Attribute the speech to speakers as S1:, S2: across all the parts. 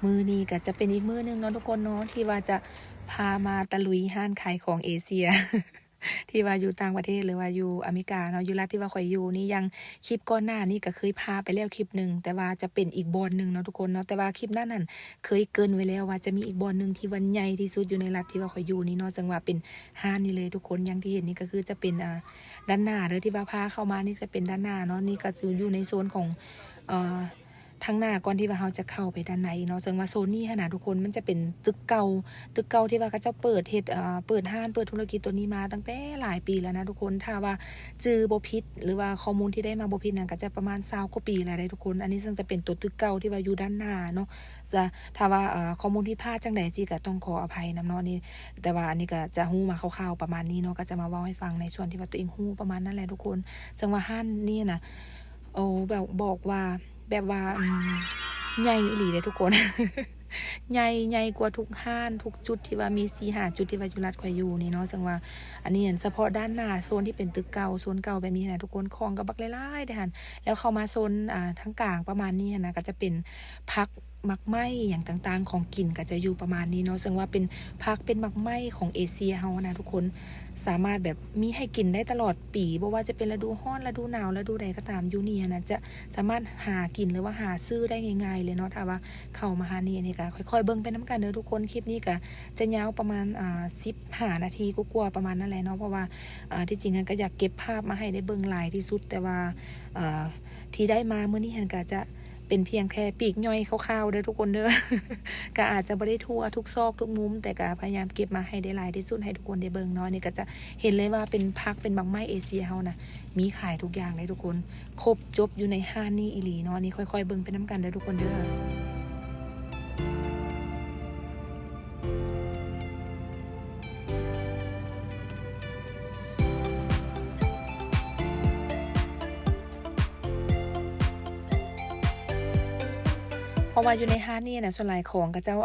S1: มือนี้ก็จะเป็นอีกมือนึงเนาะทุกคนเนาะที่ว่าจะพามาตะลุยห้านขายของเอเชีย ที่ว่าอยู่ต่างประเทศหรือว่าอยู่อเมริกาเนาะอยู่รัฐที่ว่าข่อยอยู่นี่ยังคลิปก่อนหน้านี้ก็เคยพาไปแล้วคลิปหนึ่งแต่ว่าจะเป็นอีกบอนหนึ่งเนาะทุกคนเนาะแต่ว่าคลิปนั้นนั่นเคยเกรินไว้แล้วว่าจะมีอีกบอนหนึ่งที่วันใหญ่ที่สุดอยู่ในรัฐที่ว่าข่อยอยู่นี่เนาะซึ่งว่าเป็นห้านนี่เลยทุกคนอย่างที่เห็นนี่ก็คือจะเป็นด้านหน้าเลยที่ว่าพาเข้ามานี่จะเป็นด้านหน้าเนาะนี่ก็อยู่ในโซนของเอ่อ ทางหน้าก่อนที่ว่าเราจะเข้าไปด้านในเนาะซึ่งว่าโซนนี้ขนาดทุกคนมันจะเป็นตึกเก่าที่ว่าเขาเจ้าเปิดเปิดห้างเปิดธุรกิจตัวนี้มาตั้งแต่หลายปีแล้วนะทุกคนถ้าว่าจือบ่ผิดหรือว่าข้อมูลที่ได้มาบ่ผิดนั่นก็จะประมาณ20กว่าปีแล้วได้ทุกคนอันนี้ซึ่งจะเป็นตัวตึกเก่าที่ว่าอยู่ด้านหน้าเนาะจะถ้าว่าข้อมูลที่พลาดจังได๋จิก็ต้องขออภัยนำเนาะนี่แต่ว่าอันนี้ก็จะฮู้มาคร่าวๆประมาณนี้เนาะก็จะมาเว้าให้ฟังในส่วนที่ว่าตัวเองฮู้ประมาณนั้นแหละทุกคนซึ่งว่าห้านนี่น่ะโอ้แบบบอกว่าแบบว่าใหญ่อีหลีเลยทุกคน ใหญ่กว่าทุกห้านทุกจุดที่ว่ามี4-5จุดที่ว่าอยู่รัฐข่อยอยู่นี่เนาะซึ่งว่าอันนี้เฉพาะด้านหน้าโซนที่เป็นตึกเก่าโซนเก่าแบบนี้นะทุกคนของก็บักหลายๆเด้อหั่นแล้วเข้ามาโซนทางกลางประมาณนี้นะก็จะเป็นผักหมักไหม้อย่างต่างๆของกินก็จะอยู่ประมาณนี้เนาะซึ่งว่าเป็นผักเป็นหมักไหม้ของเอเชียเฮานะทุกคนสามารถแบบมีให้กินได้ตลอดปีบ่ว่าจะเป็นฤดูร้อนฤดูหนาวฤดูใดก็ตามอยู่นี่นะจะสามารถหากินหรือว่าหาซื้อได้ง่ายๆเลยเนาะถ้าว่าเข้ามาหานี่ก็ค่อยๆเบิ่งไปน้ำกันเด้อทุกคนคลิปนี้ก็จะยาวประมาณ15นาทีกว่าๆประมาณนั้นแหละเนาะเพราะว่าที่จริงก็อยากเก็บภาพมาให้ได้เบิ่งหลายที่สุดแต่ว่าที่ได้มามื้อนี้ก็จะเป็นเพียงแค่ปีกย่อยคร่าวๆเด้อทุกคนเด้อ ก็อาจจะบ่ได้ทั่วทุกซอกทุกมุมแต่ก็พยายามเก็บมาให้ได้หลายที่สุดให้ทุกคนได้เบิ่งเนาะนี่ก็จะเห็นเลยว่าเป็นผักเป็นบักไม้เอเชียเฮานะมีขายทุกอย่างเลยทุกคนครบจบอยู่ในห้างนี้อีหลีเนาะนี่ค่อยๆเบิ่งไปน้ำกันเด้อทุกคนเด้อ เพราะว่าอยู่ในห้างนี่นะส่วนหลายของก็เจ้า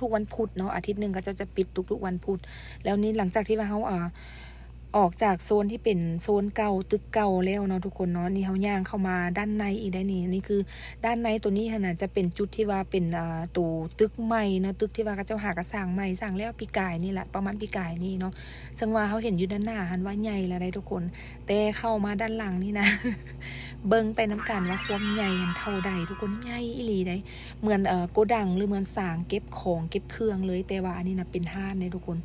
S1: ทุกๆวันพุธเนาะอาทิตย์หนึ่งก็เจ้าจะปิดทุกๆวันพุธแล้วนี่หลังจากที่ว่าเขาออกจากโซนที่เป็นโซนเก่าตึกเก่าแล้วเนาะทุกคนเนาะนี่เขาย่างเข้ามาด้านในอีกได้นี่คือด้านในตัวนี้ขนาดจะเป็นจุดที่ว่าเป็นตัวตึกใหม่เนาะตึกที่ว่าเขาเจ้าหากระสร้างใหม่สร้างแล้วปีกายนี่แหละประมาณปีกายนี่เนาะซึ่งว่าเขาเห็นอยู่ด้านหน้าหันว่าใหญ่แล้วได้ทุกคนแต่เข้ามาด้านหลังนี่นะ เบิ่งไปน้ำกันว่าความใหญ่หันเท่าใดทุกคนใหญ่อีหลีได้เหมือนโกดังหรือเหมือนสางเก็บของเก็บเครื่องเลยแต่ว่าอันนี้นะเป็นห้างเลยทุกคน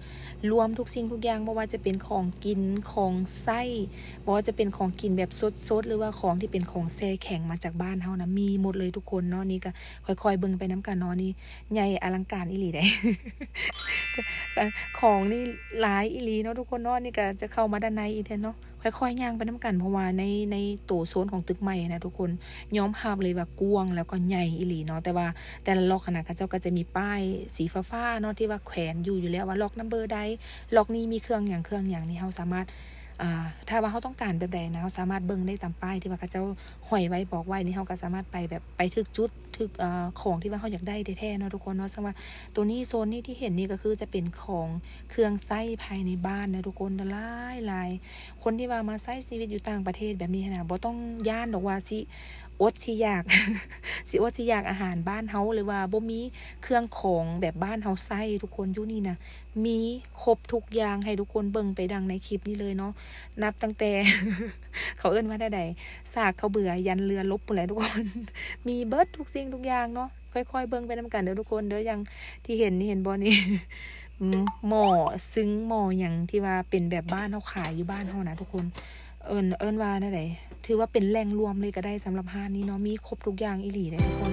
S1: รวมทุกสิ่งทุกอย่างไม่ว่าจะเป็นของกินของไส้บ่ว่าจะเป็นของกินแบบสดๆหรือว่าของที่เป็นของแช่แข็งมาจากบ้านเฮานะมีหมดเลยทุกคนเนาะนี่ก็ค่อยๆเบิ่งไปน้ำกันเนาะนี่ใหญ่อลังการอีหลีได้ ของนี่หลายอีหลีเนาะทุกคนเนาะนี่ก็จะเข้ามาด้านในอีกเนาะค่อยๆย่างไปน้ำกันเพราะว่าในตัวโซนของตึกใหม่นะทุกคนย้อมภาพเลยว่ากว้างแล้วก็ใหญ่อีหลีเนาะแต่ว่าแต่ละล็อกขนาดเขาเจ้าก็จะมีป้ายสีฟ้าๆเนาะที่ว่าแขวนอยู่แล้วว่าล็อกนัมเบอร์ใดล็อกนี้มีเครื่องอย่างนี้เราสามารถถ้าว่าเขาต้องการแบบใดนะเขาสามารถเบิ่งได้ตามป้ายที่ว่าเขาเจ้าห้อยไว้บอกไว้นี่เขาก็สามารถไปแบบไปถึกจุดถึกของที่ว่าเขาอยากได้แท้ๆเนาะทุกคนเนาะซึ่งว่าตัวนี้โซนนี้ที่เห็นนี่ก็คือจะเป็นของเครื่องไส้ภายในบ้านนะทุกคนหลายคนที่ว่ามาใช้ชีวิตอยู่ต่างประเทศแบบนี้นะบ่ต้องย่านดอกว่าสิอดสิอยาก สิอดสิอยากอาหารบ้านเฮาหรือว่าบ่มีเครื่องของแบบบ้านเฮาใช้ทุกคนอยู่นี่นะมีครบทุกอย่างให้ทุกคนเบิ่งไปดังในคลิปนี้เลยเนาะนับตั้งแต่ เขาเอิ้นว่าได้ใดสากเขาเบื่อยันเรือลบพุ่นแหละทุกคน มีเบิดทุกสิ่งทุกอย่างเนาะค่อยๆเบิ่งไปนำกันเด้อทุกคนเด้ออย่างที่เห็นนี่เห็นบ่นี่ หม้อซึ้งหม้อหยังที่ว่าเป็นแบบบ้านเฮาขายอยู่บ้านเฮานะทุกคนเอิ้นว่านั่นแหละถือว่าเป็นแหล่งรวมเลยก็ได้สำหรับห้างนี้เนาะมีครบทุกอย่างอีหลีเลยทุกคน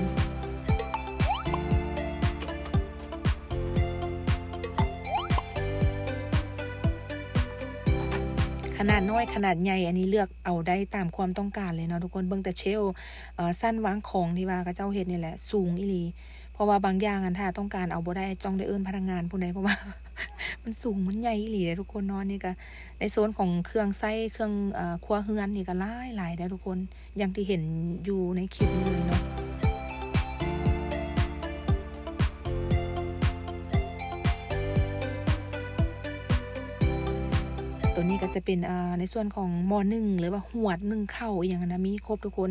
S1: ขนาดน้อยขนาดใหญ่อันนี้เลือกเอาได้ตามความต้องการเลยเนาะทุกคนเบิ่งแต่เชลฟ์สั้นวางของที่ว่าเขาเจ้าเฮ็ดนี่แหละสูงอีหลีเพราะว่าบางอย่างถ้าต้องการเอาบ่ได้ต้องได้เอิ้นพนักงานผู้ใดเพราะว่า มันสูงมันใหญ่อีหลีเลยทุกคนเนาะนี่ก็ในโซนของเครื่องไส้เครื่องครัวเรือนนี่ก็หลายได้ทุกคนอย่างที่เห็นอยู่ในคลิปนี้เลยเนาะตัวนี้ นี้ก็จะเป็นในส่วนของหม้อนึ่งหรือว่าหวดนึ่งข้าวอย่างนั้นนะมีครบทุกคน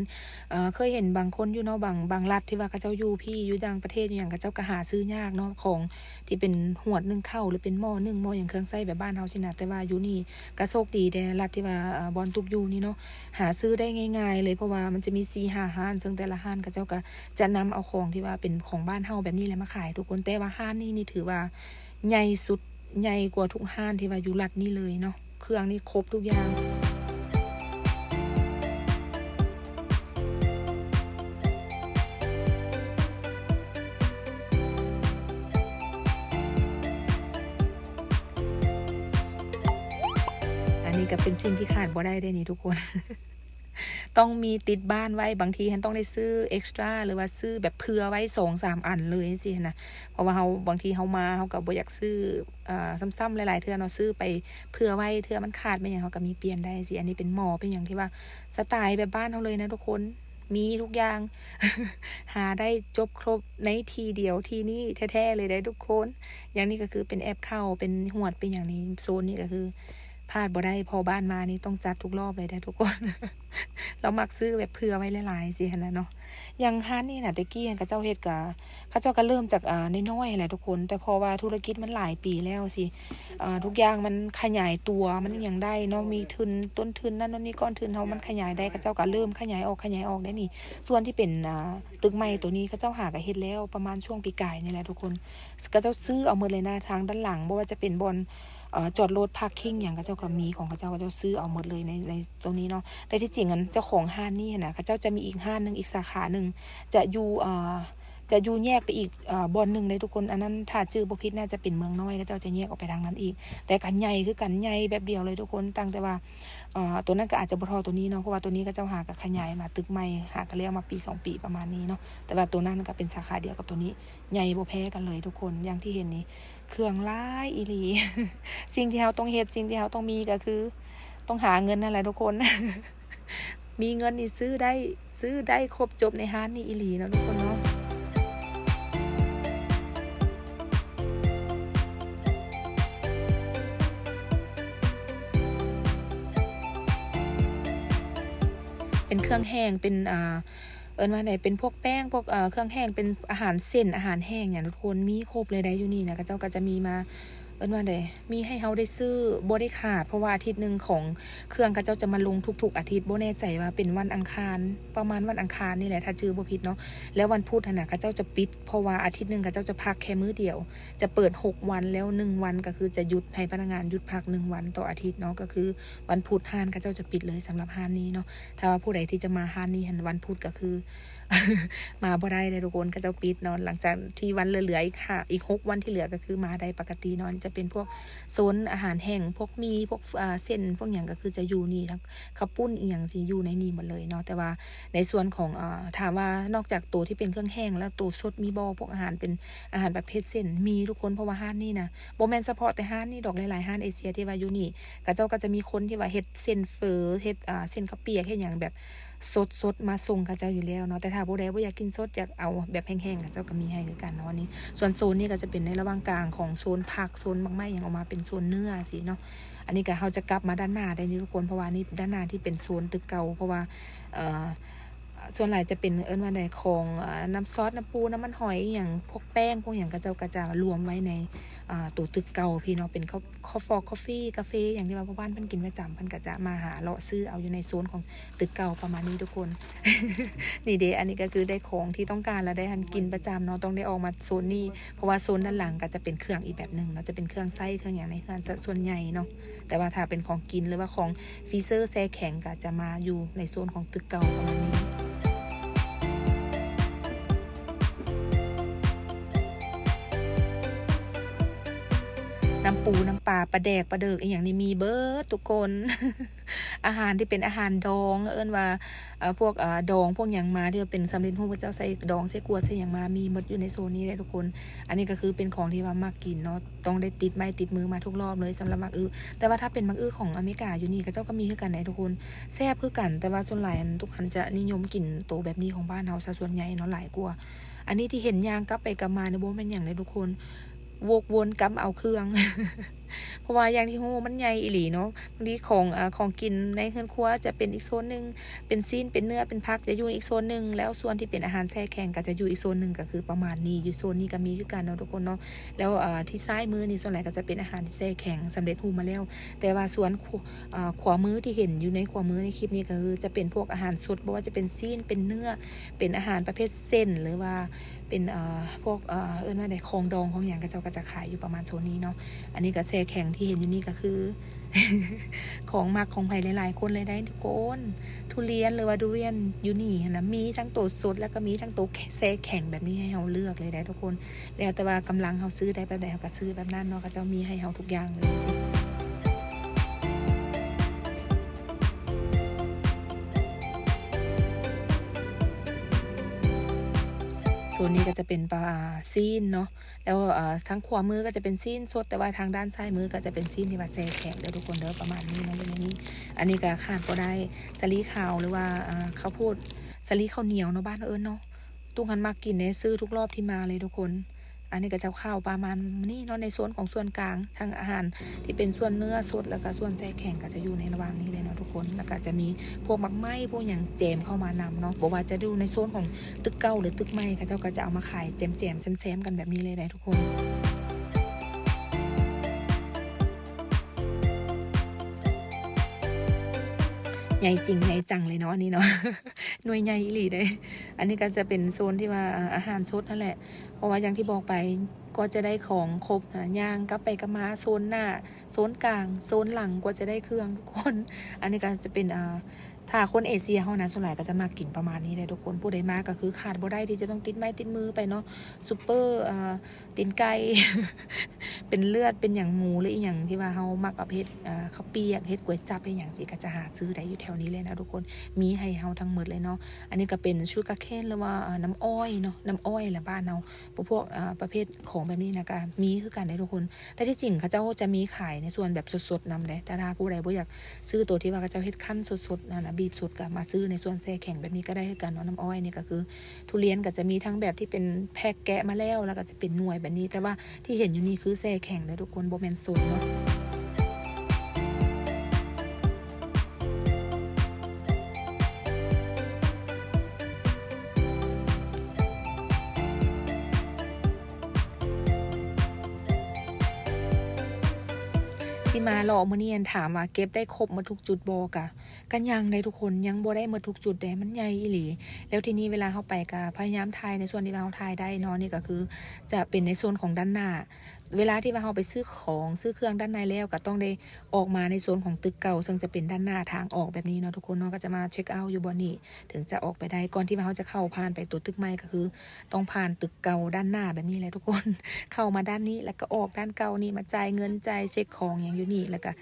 S1: เคยเห็นบางคนอยู่เนาะบางรัฐที่ว่าเขาเจ้าอยู่พี่อยู่ต่างประเทศอย่างเขาเจ้าก็หาซื้อยากเนาะของที่เป็นหวดนึ่งข้าวหรือเป็นหม้อนึ่งหม้ออย่างเครื่องใช้แบบบ้านเฮาสินะแต่ว่าอยู่นี่ก็โชคดีแต่รัฐที่ว่าบอนตุกอยู่นี่เนาะหาซื้อได้ง่ายๆเลยเพราะว่ามันจะมี4-5 ห้านซึ่งแต่ละห้านเขาเจ้าก็จะนำเอาของที่ว่าเป็นของบ้านเฮาแบบนี้แหละมาขายทุกคนแต่ว่าห้านนี่ถือว่าใหญ่สุดใหญ่กว่าทุกห้านที่ว่าอยู่รัฐนี่เลยเนาะเครื่องนี่ครบทุกอย่างอันนี้ก็เป็นสิ่งที่ขาดบ่ได้ได้นี่ทุกคน ต้องมีติดบ้านไว้บางทีฉันต้องได้ซื้อเอ็กซ์ตร้าหรือว่าซื้อแบบเผื่อไว้2-3 อันเลยสินะเพราะว่าเขาบางทีเขามาเขาก็บ่อยากซื้อซ้ำๆหลายๆเทื่อเนาะซื้อไปเผื่อไว้เทื่อมันขาดไปอย่างเขาก็มีเปลี่ยนได้สิอันนี้เป็นหม้อเป็นอย่างที่ว่าสไตล์แบบบ้านเขาเลยนะทุกคนมีทุกอย่าง หาได้จบครบในทีเดียวที่นี่แท้ๆเลยได้ทุกคนอย่างนี้ก็คือเป็นแอปเข้าเป็นหวดเป็นอย่างนี้โซนนี้ก็คือพลาดบ่ได้พอบ้านมานี่ต้องจัดทุกรอบเลยได้ทุกคน เรามักซื้อแบบเผื่อไว้หลายๆสินะเนาะอย่างห้านนี่นะตะกี้กับเจ้าเฮ็ดกับเขาเจ้าก็เริ่มจากน้อยๆแหละทุกคนแต่พอว่าธุรกิจมันหลายปีแล้วสิทุกอย่างมันขยายตัวมันยังได้เนาะมีทุนต้นทุนนั่นนี่ก้อนทุนเฮามันขยายได้กับเจ้าก็เริ่มขยายออกได้นี่ส่วนที่เป็นตึกใหม่ตัวนี้เขาเจ้าหาก็เฮ็ดแล้วประมาณช่วงปีกายนี่แหละทุกคนก็เจ้าซื้อเอาหมดเลยนะทางด้านหลังบ่ว่าจะเป็นบอนจอดรถพาร์คิ่งอย่างเขาเจ้าก็มีของเขาเจ้าซื้อเอาหมดเลยในตรงนี้เนาะแต่ที่จริงเจ้าของห้านนี่นะเขาเจ้าจะมีอีกห้านนึงอีกสาขาหนึ่งจะอยู่แยกไปอีกบอนหนึ่งเลยทุกคนอันนั้นถ้าชื่อบ่ผิดน่าจะเป็นเมืองน้อยเขาเจ้าจะแยกออกไปทางนั้นอีกแต่กันใหญ่คือกันใหญ่แบบเดียวเลยทุกคนตั้งแต่ว่าตัวนั้นก็อาจจะบ่เท่าตัวนี้เนาะเพราะว่าตัวนี้ก็เจ้าหากับขยายมาตึกใหม่หากันแล้วมาปี2 ปีประมาณนี้เนาะแต่ว่าตัวนั้นก็เป็นสาขาเดียวกับตัวนี้ใหญ่บ่แพ้กันเลยทุกคนอย่างที่เห็นนี้เครื่องหลายอีหลี สิ่งที่เราต้องเฮ็ดสิ่งที่เราต้องมีก็คือต้องหาเงินนั่นแหละทุกคน มีเงินนี่ซื้อได้ครบจบในห้านนี่อีหลีนะทุกคนเนาะเป็นเครื่องแห้งเป็นว่าไหนเป็นพวกแป้งพวกเครื่องแห้งเป็นอาหารเส้นอาหารแห้งอย่างทุกคนมีครบเลยได้อยู่นี่นะก็เจ้าก็จะมีมาว่าไหนมีให้เฮาได้ซื้อบ่ได้ขาดเพราะว่าอาทิตย์นึงของเครื่องก็เจ้าจะมาลงทุกๆอาทิตย์บ่แน่ใจว่าเป็นวันอังคารประมาณวันอังคารนี่แหละถ้าชื่อบ่ผิดเนาะแล้ววันพุธน่ะก็เจ้าจะปิดเพราะว่าอาทิตย์นึงก็เจ้าจะพักแค่มื้อเดียวจะเปิด6 วันแล้ว1 วันก็คือจะหยุดให้พนักงานหยุดพัก1 วันต่ออาทิตย์เนาะก็คือวันพุธห้านก็เจ้าจะปิดเลยสำหรับห้านนี้เนาะถ้าว่าผู้ใดที่จะมาห้านนี้หันวันพุธก็คือ มาบ่ได้เลยทุกคนก็จะปิดเนาะหลังจากที่วันเหลืออีก6 วันที่เหลือก็คือมาได้ปกติเนาะจะเป็นพวกโซนอาหารแห้งพวกมีพวกเส้นพวกอย่างก็คือจะอยู่นี่ทั้งข้าวปุ้นอีหยังสิอยู่ในนี้หมดเลยเนาะแต่ว่าในส่วนของถามว่านอกจากตัวที่เป็นเครื่องแห้งแล้วตัวสดมีบ่พวกอาหารเป็นอาหารประเภทเส้นมีทุกคนเพราะว่าห้านนี่นะบ่แม่นเฉพาะแต่ห้านนี่ดอกหลายๆห้านเอเชียที่ว่าอยู่นี่ก็เจ้าก็จะมีคนที่ว่าเฮ็ดเส้นเฟอเฮ็ดเส้นข้าวเปียกเฮ็ดหยังแบบสดมาส่งกับเจ้าอยู่แล้วเนาะแต่ถ้าผู้ใดบ่อยากกินสดอยากเอาแบบแห้งๆกับเจ้าก็มีให้คือกันเนาะอันนี้ส่วนโซนนี้ก็จะเป็นในระหว่างกลางของโซนผักโซนบางไม้อย่างออกมาเป็นโซนเนื้อสิเนาะอันนี้ก็เขาจะกลับมาด้านหน้าได้นี่ทุกคนเพราะว่านี่ด้านหน้าที่เป็นโซนตึกเก่าเพราะว่าส่วนหลายจะเป็นว่าในของน้ำซอสน้ำปูน้ำมันหอยอย่างพวกแป้งพวกอย่างกระเจ้ากระจารวมไว้ในตัวตึกเก่าพี่เนาะเป็นคอฟกาแฟกาแฟอย่างที่ว่าพ่อบ้านเพิ่นกินประจำเพิ่นก็จะมาหาเลาะซื้อเอาอยู่ในโซนของตึกเก่าประมาณนี้ทุกคน นี่เด้อันนี้ก็คือได้ของที่ต้องการแล้วได้ทันกินประจำเนาะต้องได้ออกมาโซนนี้เพราะว่าโซนด้านหลังก็จะเป็นเครื่องอีกแบบนึงเนาะจะเป็นเครื่องไส้เครื่องอย่างในเครื่องส่วนใหญ่เนาะแต่ว่าถ้าเป็นของกินหรือว่าของฟรีเซอร์แช่แข็งก็จะมาอยู่ในโซนของตึกเก่าประมาณนี้ น้ำปูน้ำปลาปลาแดกปลาเดิกอย่างนี้มีเบิร์ดทุกคน อาหารที่เป็นอาหารดองว่าพวกดองพวกอย่างมาที่เป็นสำเร็จรูปพระเจ้าใส่ดองใส่กวดใส่อย่างมามีหมดอยู่ในโซนนี้เลยทุกคนอันนี้ก็คือเป็นของที่ว่ามักกินเนาะต้องได้ติดไม้ติดมือมาทุกรอบเลยสำหรับมักแต่ว่าถ้าเป็นมักของอเมริกาอยู่นี่ก็เจ้าก็มีคือกันนะทุกคนแซ่บคือกันแต่ว่าส่วนหลายทุกคนจะนิยมกินโตแบบนี้ของบ้านเราซะส่วนใหญ่เนาะหลายกว่าอันนี้ที่เห็นยางกลับไปกลับมาในโบเป็นอย่างเลยทุกคนวกวนกำเอาเครื่อง เพราะว่าอย่างที่ฮู้มันใหญ่อีหลีเนาะบางทีของกินในเฮือนครัวจะเป็นอีกโซนนึงเป็นซีนเป็นเนื้อเป็นผักจะอยู่อีกโซนนึงแล้วส่วนที่เป็นอาหารแช่แข็งก็จะอยู่อีกโซนนึงก็คือประมาณนี้อยู่โซนนี้ก็มีคือกันเนาะทุกคนเนาะแล้วที่ซ้ายมือนี่ส่วนใหญ่ก็จะเป็นอาหารที่แช่แข็งสำเร็จรูปมาแล้วแต่ว่าส่วนขวามือที่เห็นอยู่ในขวามือในคลิปนี้ก็คือจะเป็นพวกอาหารสดบ่ว่าจะเป็นซีนเป็นเนื้อเป็นอาหารประเภทเส้นหรือว่าเป็นพวกว่าได้ของดองของอย่างก็จะขายอยู่ประมาณโซนนี้เนาะอันนี้ก็แช่แข็งที่เห็นอยู่นี่ก็คือ ของมักของไผ่หลายๆคนเลยได้ทุกคนทุเรียนหรือว่าดุเรียนอยู่นี่นะมีทั้งตัวสดแล้วก็มีทั้งตัวแช่แข็งแบบนี้ให้เราเลือกเลยได้ทุกคนแล้วแต่ว่ากำลังเราซื้อได้แบบไหนเราก็ซื้อแบบนั้นเนาะก็จะมีให้เราทุกอย่างเลยสิส่วนนี้ก็จะเป็นปลาซีนเนาะแล้วทางขวามือก็จะเป็นซีนสดแต่ว่าทางด้านซ้ายมือก็จะเป็นซีนที่ว่าแช่แข็งเดี๋ยวทุกคนเด้อประมาณนี้เนาะอย่างนี้อันนี้ก็ขาดก็ได้สลีขาวหรือว่าข้าวโพดสลีข้าวเหนียวเนาะบ้านเอิญเนาะตุ้งหันมากินเนี่ยซื้อทุกรอบที่มาเลยทุกคนอันนี้ก็จะข้าวประมาณนี่เนาะในส่วนของส่วนกลางทางอาหารที่เป็นส่วนเนื้อสดแล้วก็ส่วนแช่แข็งก็จะอยู่ในระหว่างนี้เลยเนาะทุกคนแล้วก็จะมีพวกมักไหม้พวกอย่างแจมเข้ามานำเนาะบอกว่าจะดูในโซนของตึกเก่าหรือตึกใหม่ค่ะเจ้าก็จะเอามาขายแจมแซมกันแบบนี้เลยนะทุกคนใหญ่จริงใหญ่จังเลยเนาะอันนี้เนาะ หน่วยใหญ่อีหลีเลยอันนี้ก็จะเป็นโซนที่ว่าอาหารสดนั่นแหละเพราะว่าอย่างที่บอกไปก็จะได้ของครบย่างกลับไปกลับมาโซนหน้าโซนกลางโซนหลังก็จะได้เครื่องทุกคนอันนี้ก็จะเป็นถ้าคนเอเชียเขานะส่วนใหญ่ก็จะมากินประมาณนี้เลยทุกคนผู้ใดมาก็คือขาดบ่ได้ที่จะต้องติดไม้ติดมือไปเนาะซูเปอร์ตีนไก่ เป็นเลือดเป็นอย่างหมูหรืออย่างที่ว่าเขามักเอาเฮ็ดข้าวเปียกเฮ็ดก๋วยจั๊บเป็นอย่างสิก็จะหาซื้อได้อยู่แถวนี้เลยนะทุกคนมีให้เฮาทั้งหมดเลยเนาะอันนี้ก็เป็นชูการ์เคนหรือว่าน้ำอ้อยเนาะน้ำอ้อยแหละบ้านเราพวกประเภทของแบบนี้นะก็มีคือกันได้ทุกคนแต่ที่จริงเขาเจ้าจะมีขายในส่วนแบบสดๆนำได้แต่ถ้าผู้ใดบ่อยากซื้อตัวที่ว่าเขาเจ้าเฮ็ดขั้นสดๆนะบีบสดก็มาซื้อในส่วนแช่แข็งแบบนี้ก็ได้คือกันเนาะน้ำอ้อยนี่ก็คือทุเรียนก็จะมีทั้งแบบที่เป็นแพ็คแกะมาแล้วก็จะเป็นหน่วยแบบนี้แต่ว่าที่เห็นอยู่นี่คือแช่แข็งเลยทุกคนโบแมนโซนเนาะที่มาหล่อมื้อนี้ถามว่าเก็บได้ครบหมดทุกจุดบ่กะกันยังได้ทุกคนยังบ่ได้หมดทุกจุดเด้มันใหญ่อีหลีแล้วทีนี้เวลาเข้าไปก็พยายามถ่ายในส่วนที่ว่าเราถ่ายได้เนาะนี่ก็คือจะเป็นในโซนของด้านหน้าเวลาที่ว่าเราไปซื้อของซื้อเครื่องด้านในแล้วก็ต้องได้ออกมาในโซนของตึกเก่าซึ่งจะเป็นด้านหน้าทางออกแบบนี้เนาะทุกคนเนาะก็จะมาเช็คเอาท์อยู่บ่นี่ถึงจะออกไปได้ก่อนที่ว่าเราจะเข้าผ่านไปตัวตึกใหม่ก็คือต้องผ่านตึกเก่าด้านหน้าแบบนี้เลยทุกคนเข้ามาด้านนี้แล้วก็ออกด้านเก่านี่มาจ่ายเงินจ่ายเช็คของอย่างอยู่นี่แล้วก็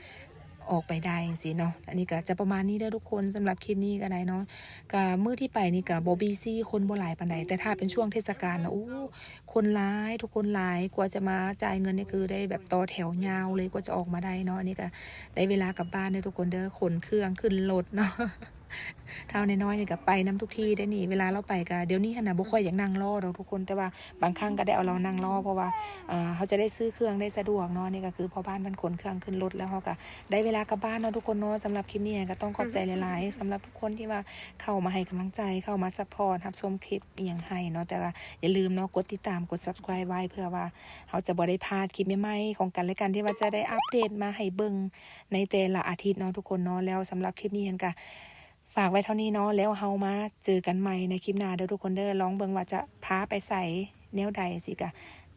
S1: ออกไปได้สิเนาะอันนี้ก็จะประมาณนี้เด้อทุกคนสำหรับคลิปนี้ก็ได้เนาะก็มื้อที่ไปนี่ก็บ่บีซี่คนบ่หลายปานใดแต่ถ้าเป็นช่วงเทศกาลนะคนหลายทุกคนหลายกว่าจะมาจ่ายเงินนี่คือได้แบบต่อแถวยาวเลยกว่าจะออกมาได้เนาะอันนี้ก็ได้เวลากลับบ้านเด้อทุกคนเด้อขนเครื่องขึ้นรถเนาะ เท่าน้อยๆนี่ก็ไปน้ำทุกที่ได้นี่เวลาเราไปก็เดี๋ยวนี้ขนาดบ่ค่อยอยากนั่งรอเราทุกคนแต่ว่าบางครั้งก็ได้เอาเรานั่งรอเพราะว่าเขาจะได้ซื้อเครื่องได้สะดวกเนาะนี่ก็คือพอบ้านมันขนเครื่องขึ้นรถแล้วเขาก็ได้เวลากลับบ้านเนาะทุกคนเนาะสำหรับคลิปนี้ก็ต้องขอบใจหลายๆสำหรับทุกคนที่ว่าเข้ามาให้กำลังใจเข้ามาซัพพอร์ตรับชมคลิปอย่างให้เนาะแต่ว่าอย่าลืมเนาะกดติดตามกด subscribe ไว้เพื่อว่าเขาจะบ่ได้พลาดคลิปใหม่ๆของกันและกันที่ว่าจะได้อัปเดตมาให้เบิ่งในแต่ละอาทิตย์เนาะทุกคนเนาะแล้วสำหรับคลิปนี้ก็ฝากไว้เท่านี้เนาะแล้วเฮามาเจอกันใหม่ในคลิปหน้าเด้อทุกคนเด้อลองเบิ่งว่าจะพาไปใส่แนวใดสิกะ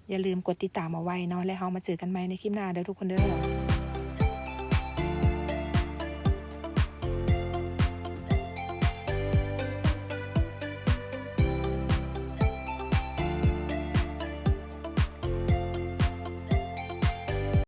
S1: อย่าลืมกดติดตามเอาไว้เนาะแล้วเฮามาเจอกันใหม่ในคลิปหน้าเด้อทุกคนเด้อ